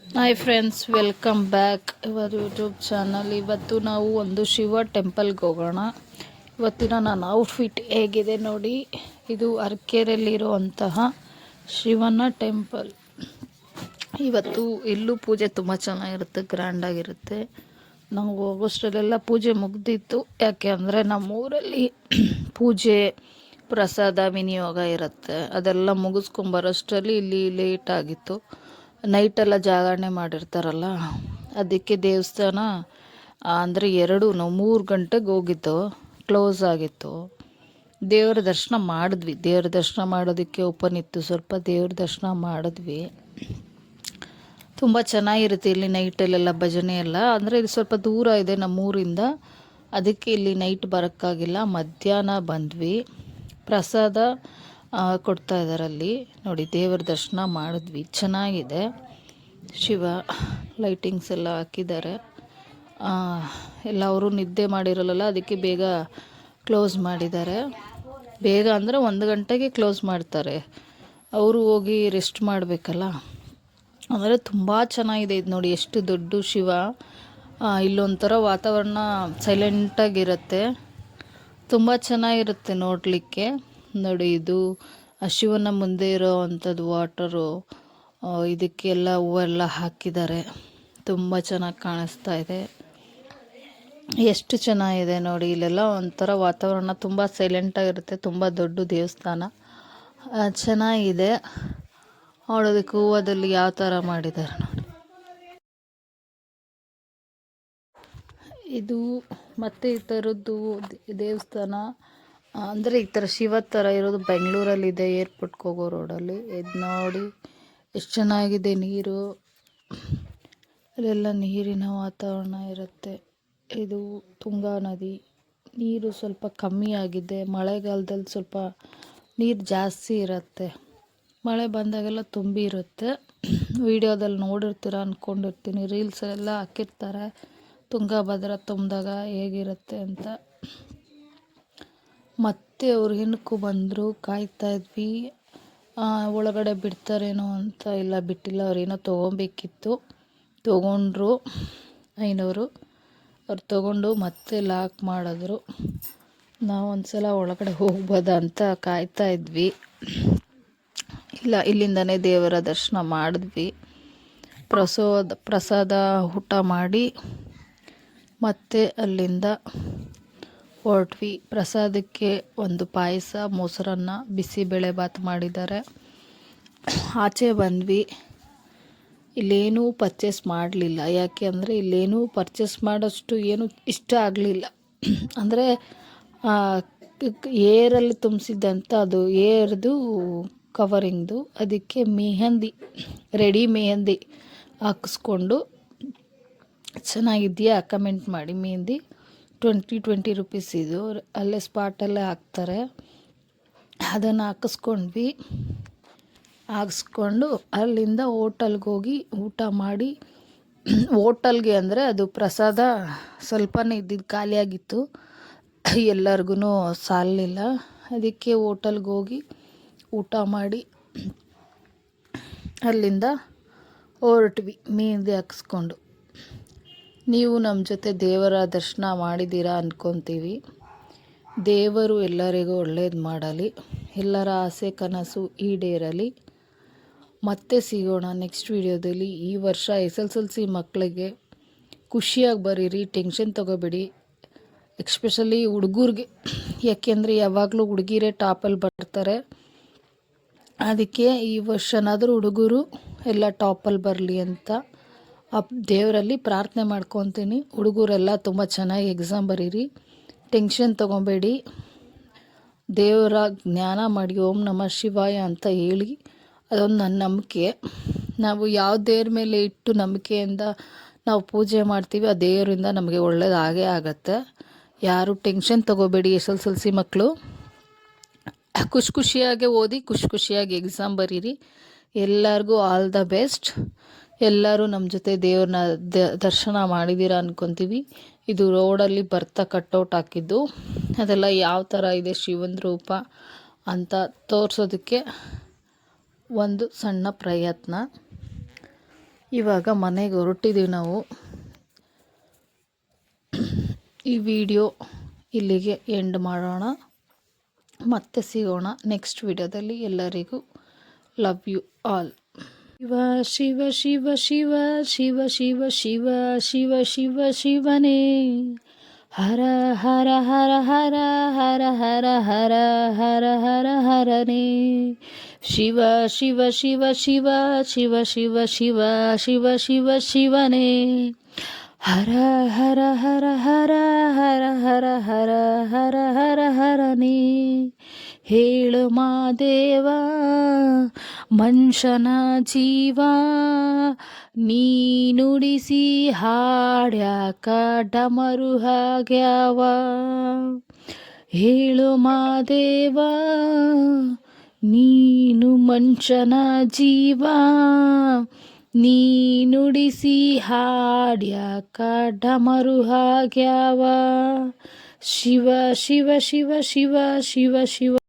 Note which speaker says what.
Speaker 1: Hi friends, welcome back ಇವರ್ YouTube channel. ಇವತ್ತು ನಾವು ಒಂದು ಶಿವ ಟೆಂಪಲ್ಗೆ ಹೋಗೋಣ. ಇವತ್ತಿನ ನನ್ನ ಔಟ್ಫಿಟ್ ಹೇಗಿದೆ ನೋಡಿ. ಇದು ಅರಕೆರೆಯಲ್ಲಿರುವಂತಹ ಶಿವನ ಟೆಂಪಲ್. ಇವತ್ತು ಇಲ್ಲೂ ಪೂಜೆ ತುಂಬ ಚೆನ್ನಾಗಿರುತ್ತೆ, ಗ್ರ್ಯಾಂಡಾಗಿರುತ್ತೆ. ನಾವು ಹೋಗೋಷ್ಟರಲ್ಲೆಲ್ಲ ಪೂಜೆ ಮುಗ್ದಿತ್ತು. ಯಾಕೆ ಅಂದರೆ ನಮ್ಮೂರಲ್ಲಿ ಪೂಜೆ ಪ್ರಸಾದ ವಿನಿಯೋಗ ಇರುತ್ತೆ. ಅದೆಲ್ಲ ಮುಗಿಸ್ಕೊಂಬರೋಷ್ಟರಲ್ಲಿ ಇಲ್ಲಿ ಲೇಟ್ ಆಗಿತ್ತು. ನೈಟೆಲ್ಲ ಜಾಗರಣೆ ಮಾಡಿರ್ತಾರಲ್ಲ, ಅದಕ್ಕೆ ದೇವಸ್ಥಾನ ಅಂದರೆ ನಾವು 3 ಗಂಟೆಗೆ ಹೋಗಿದ್ದು, ಕ್ಲೋಸ್ ಆಗಿತ್ತು. ದೇವರ ದರ್ಶನ ಮಾಡಿದ್ವಿ. ದೇವ್ರ ದರ್ಶನ ಮಾಡೋದಕ್ಕೆ ಓಪನ್ ಇತ್ತು. ಸ್ವಲ್ಪ ದೇವ್ರ ದರ್ಶನ ಮಾಡಿದ್ವಿ. ತುಂಬ ಚೆನ್ನಾಗಿರುತ್ತೆ ಇಲ್ಲಿ ನೈಟಲ್ಲೆಲ್ಲ ಭಜನೆ ಎಲ್ಲ. ಅಂದರೆ ಇದು ಸ್ವಲ್ಪ ದೂರ ಇದೆ ನಮ್ಮೂರಿಂದ, ಅದಕ್ಕೆ ಇಲ್ಲಿ ನೈಟ್ ಬರೋಕ್ಕಾಗಿಲ್ಲ. ಮಧ್ಯಾಹ್ನ ಬಂದ್ವಿ. ಪ್ರಸಾದ ಕೊಡ್ತಾಯಿದ್ದಾರೆ ಅಲ್ಲಿ ನೋಡಿ. ದೇವರ ದರ್ಶನ ಮಾಡಿದ್ವಿ, ಚೆನ್ನಾಗಿದೆ. ಶಿವ ಲೈಟಿಂಗ್ಸ್ ಎಲ್ಲ ಹಾಕಿದ್ದಾರೆ. ಎಲ್ಲ ಅವರು ನಿದ್ದೆ ಮಾಡಿರಲ್ಲ, ಅದಕ್ಕೆ ಬೇಗ ಕ್ಲೋಸ್ ಮಾಡಿದ್ದಾರೆ. ಬೇಗ ಅಂದರೆ 1 ಗಂಟೆಗೆ ಕ್ಲೋಸ್ ಮಾಡ್ತಾರೆ. ಅವರು ಹೋಗಿ ರೆಸ್ಟ್ ಮಾಡಬೇಕಲ್ಲ. ಅಂದರೆ ತುಂಬ ಚೆನ್ನಾಗಿದೆ ಇದು ನೋಡಿ. ಎಷ್ಟು ದೊಡ್ಡ ಶಿವ. ಇಲ್ಲೊಂಥರ ವಾತಾವರಣ ಸೈಲೆಂಟಾಗಿರುತ್ತೆ, ತುಂಬ ಚೆನ್ನಾಗಿರುತ್ತೆ ನೋಡಲಿಕ್ಕೆ. ನೋಡಿ, ಇದು ಶಿವನ ಮುಂದೆ ಇರೋ ಅಂಥದ್ದು ವಾಟರು. ಇದಕ್ಕೆಲ್ಲ ಹೂವೆಲ್ಲ ಹಾಕಿದ್ದಾರೆ. ತುಂಬ ಚೆನ್ನಾಗಿ ಕಾಣಿಸ್ತಾ ಇದೆ. ಎಷ್ಟು ಚೆನ್ನಾಗಿದೆ ನೋಡಿ. ಇಲ್ಲೆಲ್ಲ ಒಂಥರ ವಾತಾವರಣ ತುಂಬ ಸೈಲೆಂಟಾಗಿರುತ್ತೆ. ತುಂಬ ದೊಡ್ಡ ದೇವಸ್ಥಾನ, ಚೆನ್ನಾಗಿದೆ ನೋಡೋದಕ್ಕೆ. ಹೂವದಲ್ಲಿ ಯಾವ ಥರ ಮಾಡಿದ್ದಾರೆ ನೋಡಿ. ಇದು ಮತ್ತು ಈ ಥರದ್ದು ದೇವಸ್ಥಾನ ಅಂದರೆ ಈ ಥರ ಶಿವ ಥರ ಇರೋದು ಬೆಂಗಳೂರಲ್ಲಿದೆ, ಏರ್ಪೋರ್ಟ್ಗೆ ಹೋಗೋ ರೋಡಲ್ಲಿ. ಇದು ನೋಡಿ ಎಷ್ಟು ಚೆನ್ನಾಗಿದೆ. ನೀರು ಅಲ್ಲೆಲ್ಲ ನೀರಿನ ವಾತಾವರಣ ಇರುತ್ತೆ. ಇದು ತುಂಗಾ ನದಿ. ನೀರು ಸ್ವಲ್ಪ ಕಮ್ಮಿ ಆಗಿದೆ. ಮಳೆಗಾಲದಲ್ಲಿ ಸ್ವಲ್ಪ ನೀರು ಜಾಸ್ತಿ ಇರುತ್ತೆ. ಮಳೆ ಬಂದಾಗೆಲ್ಲ ತುಂಬಿ ಇರುತ್ತೆ. ವಿಡಿಯೋದಲ್ಲಿ ನೋಡಿರ್ತೀರ ಅಂದ್ಕೊಂಡಿರ್ತೀನಿ. ರೀಲ್ಸಲ್ಲೆಲ್ಲ ಹಾಕಿರ್ತಾರೆ ತುಂಗಭದ್ರಾ ತುಂಬಿದಾಗ ಹೇಗಿರುತ್ತೆ ಅಂತ. ಮತ್ತೆ ಅವ್ರು ಏನಕ್ಕೂ ಬಂದರು, ಕಾಯ್ತಾಯಿದ್ವಿ. ಒಳಗಡೆ ಬಿಡ್ತಾರೇನೋ ಅಂತ. ಇಲ್ಲ, ಬಿಟ್ಟಿಲ್ಲ. ಅವ್ರೇನೋ ತೊಗೊಬೇಕಿತ್ತು, ತೊಗೊಂಡ್ರು ಐನವರು. ಅವ್ರು ತೊಗೊಂಡು ಮತ್ತೆ ಲಾಕ್ ಮಾಡಿದ್ರು. ನಾವು ಒಂದು ಸಲ ಒಳಗಡೆ ಹೋಗ್ಬೋದಾ ಅಂತ ಕಾಯ್ತಾಯಿದ್ವಿ. ಇಲ್ಲ, ಇಲ್ಲಿಂದನೇ ದೇವರ ದರ್ಶನ ಮಾಡಿದ್ವಿ. ಪ್ರಸಾದ ಊಟ ಮಾಡಿ ಮತ್ತೆ ಅಲ್ಲಿಂದ ಹೊರಟ್ವಿ. ಪ್ರಸಾದಕ್ಕೆ ಒಂದು ಪಾಯಸ, ಮೊಸರನ್ನ, ಬಿಸಿಬೇಳೆಭಾತ್ ಮಾಡಿದ್ದಾರೆ. ಆಚೆ ಬಂದ್ವಿ. ಇಲ್ಲೇನೂ ಪರ್ಚೇಸ್ ಮಾಡಲಿಲ್ಲ. ಯಾಕೆ ಅಂದರೆ ಇಲ್ಲೇನೂ ಪರ್ಚೇಸ್ ಮಾಡೋಷ್ಟು ಏನೂ ಇಷ್ಟ ಆಗಲಿಲ್ಲ. ಅಂದರೆ ಏರಲ್ಲಿ ತುಂಬಿಸಿದ್ದಂಥ ಅದು ಏರ್ದು ಕವರಿಂಗ್ದು. ಅದಕ್ಕೆ ಮೆಹಂದಿ, ರೆಡಿ ಮೆಹಂದಿ ಹಾಕಿಸ್ಕೊಂಡು, ಚೆನ್ನಾಗಿದೆಯಾ ಕಮೆಂಟ್ ಮಾಡಿ. ಮೆಹಂದಿ 20 ರೂಪೀಸ್ ಇದು. ಅಲ್ಲೇ ಸ್ಪಾಟಲ್ಲೇ ಹಾಕ್ತಾರೆ. ಅದನ್ನು ಹಾಕಿಸ್ಕೊಂಡು ಅಲ್ಲಿಂದ ಹೋಟೆಲ್ಗೆ ಹೋಗಿ ಊಟ ಮಾಡಿ, ಹೋಟೆಲ್ಗೆ ಅಂದರೆ ಅದು ಪ್ರಸಾದ ಸ್ವಲ್ಪನೇ ಇದ್ದಿದ್ದು, ಖಾಲಿಯಾಗಿತ್ತು. ಎಲ್ಲರಿಗೂ ಸಾಲಲಿಲ್ಲ. ಅದಕ್ಕೆ ಹೋಟೆಲ್ಗೆ ಹೋಗಿ ಊಟ ಮಾಡಿ ಅಲ್ಲಿಂದ ಹೊರಟ್ವಿ ಮೆಹಂದಿ ಹಾಕಿಸ್ಕೊಂಡು. ನೀವು ನಮ್ಮ ಜೊತೆ ದೇವರ ದರ್ಶನ ಮಾಡಿದ್ದೀರಾ ಅಂದ್ಕೊತೀವಿ. ದೇವರು ಎಲ್ಲರಿಗೂ ಒಳ್ಳೇದು ಮಾಡಲಿ, ಎಲ್ಲರ ಆಸೆ ಕನಸು ಈಡೇರಲಿ. ಮತ್ತೆ ಸಿಗೋಣ ನೆಕ್ಸ್ಟ್ ವಿಡಿಯೋದಲ್ಲಿ. ಈ ವರ್ಷ SSLC ಮಕ್ಕಳಿಗೆ ಖುಷಿಯಾಗಿ ಬರೀರಿ, ಟೆನ್ಷನ್ ತೊಗೋಬೇಡಿ. ಎಕ್ಸ್ಪೆಷಲಿ ಹುಡುಗರಿಗೆ, ಯಾಕೆಂದರೆ ಯಾವಾಗಲೂ ಹುಡುಗಿರೇ ಟಾಪಲ್ಲಿ ಬರ್ತಾರೆ. ಅದಕ್ಕೆ ಈ ವರ್ಷನಾದರೂ ಹುಡುಗರು ಎಲ್ಲ ಟಾಪಲ್ಲಿ ಬರಲಿ ಅಂತ ದೇವರಲ್ಲಿ ಪ್ರಾರ್ಥನೆ ಮಾಡ್ಕೊತೀನಿ. ಹುಡುಗರೆಲ್ಲ ತುಂಬ ಚೆನ್ನಾಗಿ ಎಕ್ಸಾಮ್ ಬರೀರಿ, ಟೆನ್ಷನ್ ತೊಗೊಬೇಡಿ. ದೇವರ ಜ್ಞಾನ ಮಾಡಿ ಓಂ ನಮಃ ಶಿವಾಯ ಅಂತ ಹೇಳಿ. ಅದೊಂದು ನನ್ನ ನಂಬಿಕೆ. ನಾವು ಯಾವ ದೇವ್ರ ಮೇಲೆ ಇಟ್ಟು ನಂಬಿಕೆಯಿಂದ ನಾವು ಪೂಜೆ ಮಾಡ್ತೀವಿ, ಆ ದೇವರಿಂದ ನಮಗೆ ಒಳ್ಳೇದಾಗೇ ಆಗತ್ತೆ. ಯಾರು ಟೆನ್ಷನ್ ತೊಗೋಬೇಡಿ. SSLC ಮಕ್ಕಳು ಖುಷಿಯಾಗಿ ಓದಿ, ಖುಷಿಯಾಗಿ ಎಕ್ಸಾಮ್ ಬರೀರಿ. ಎಲ್ಲರಿಗೂ ಆಲ್ ದ ಬೆಸ್ಟ್. ಎಲ್ಲರೂ ನಮ್ಮ ಜೊತೆ ದೇವ್ರನ್ನ ದರ್ಶನ ಮಾಡಿದ್ದೀರಾ ಅಂದ್ಕೊತೀವಿ. ಇದು ರೋಡಲ್ಲಿ ಬರ್ತಾ ಕಟ್ಔಟ್ ಹಾಕಿದ್ದು. ಅದೆಲ್ಲ ಯಾವ ಥರ ಇದೆ ಶಿವನ ರೂಪ ಅಂತ ತೋರಿಸೋದಕ್ಕೆ ಒಂದು ಸಣ್ಣ ಪ್ರಯತ್ನ. ಇವಾಗ ಮನೆಗೆ ಹೊರಟಿದ್ದೀವಿ ನಾವು. ಈ ವಿಡಿಯೋ ಇಲ್ಲಿಗೆ ಎಂಡ್ ಮಾಡೋಣ. ಮತ್ತೆ ಸಿಗೋಣ ನೆಕ್ಸ್ಟ್ ವಿಡಿಯೋದಲ್ಲಿ. ಎಲ್ಲರಿಗೂ love you all. Shiva Shiva Shiva Shiva Shiva Shiva Shiva Shiva ಶಿವನೇ, ಹರ ಹರ ಹರ ಹರ ಹರ ಹರ ಹರ ಹರ ಹರ ಹರನೇ. ಶಿವ ಶಿವ ಶಿವ ಶಿವ ಶಿವ ಶಿವ ಶಿವ ಶಿವ ಶಿವ ಶಿವನೇ, ಹರ ಹರ ಹರ ಹರ ಹರ ಹರ ಹರ ಹರ ಹರ ಹರನೇ. ಹೇಳು ಮಾದೇವ ಮನುಷ್ಯನ ಜೀವ, ನೀ ನುಡಿಸಿ ಹಾಡ್ಯಾಕ ಡಮರು ಆಗ್ಯಾವ. ಹೇಳು ಮಾದೇವ ನೀನು ಮನುಷ್ಯನ ಜೀವ, ನೀ ನುಡಿಸಿ ಹಾಡ್ಯಾಕ ಡಮರು ಆಗ್ಯಾವ. ಶಿವ ಶಿವ ಶಿವ ಶಿವ ಶಿವ ಶಿವ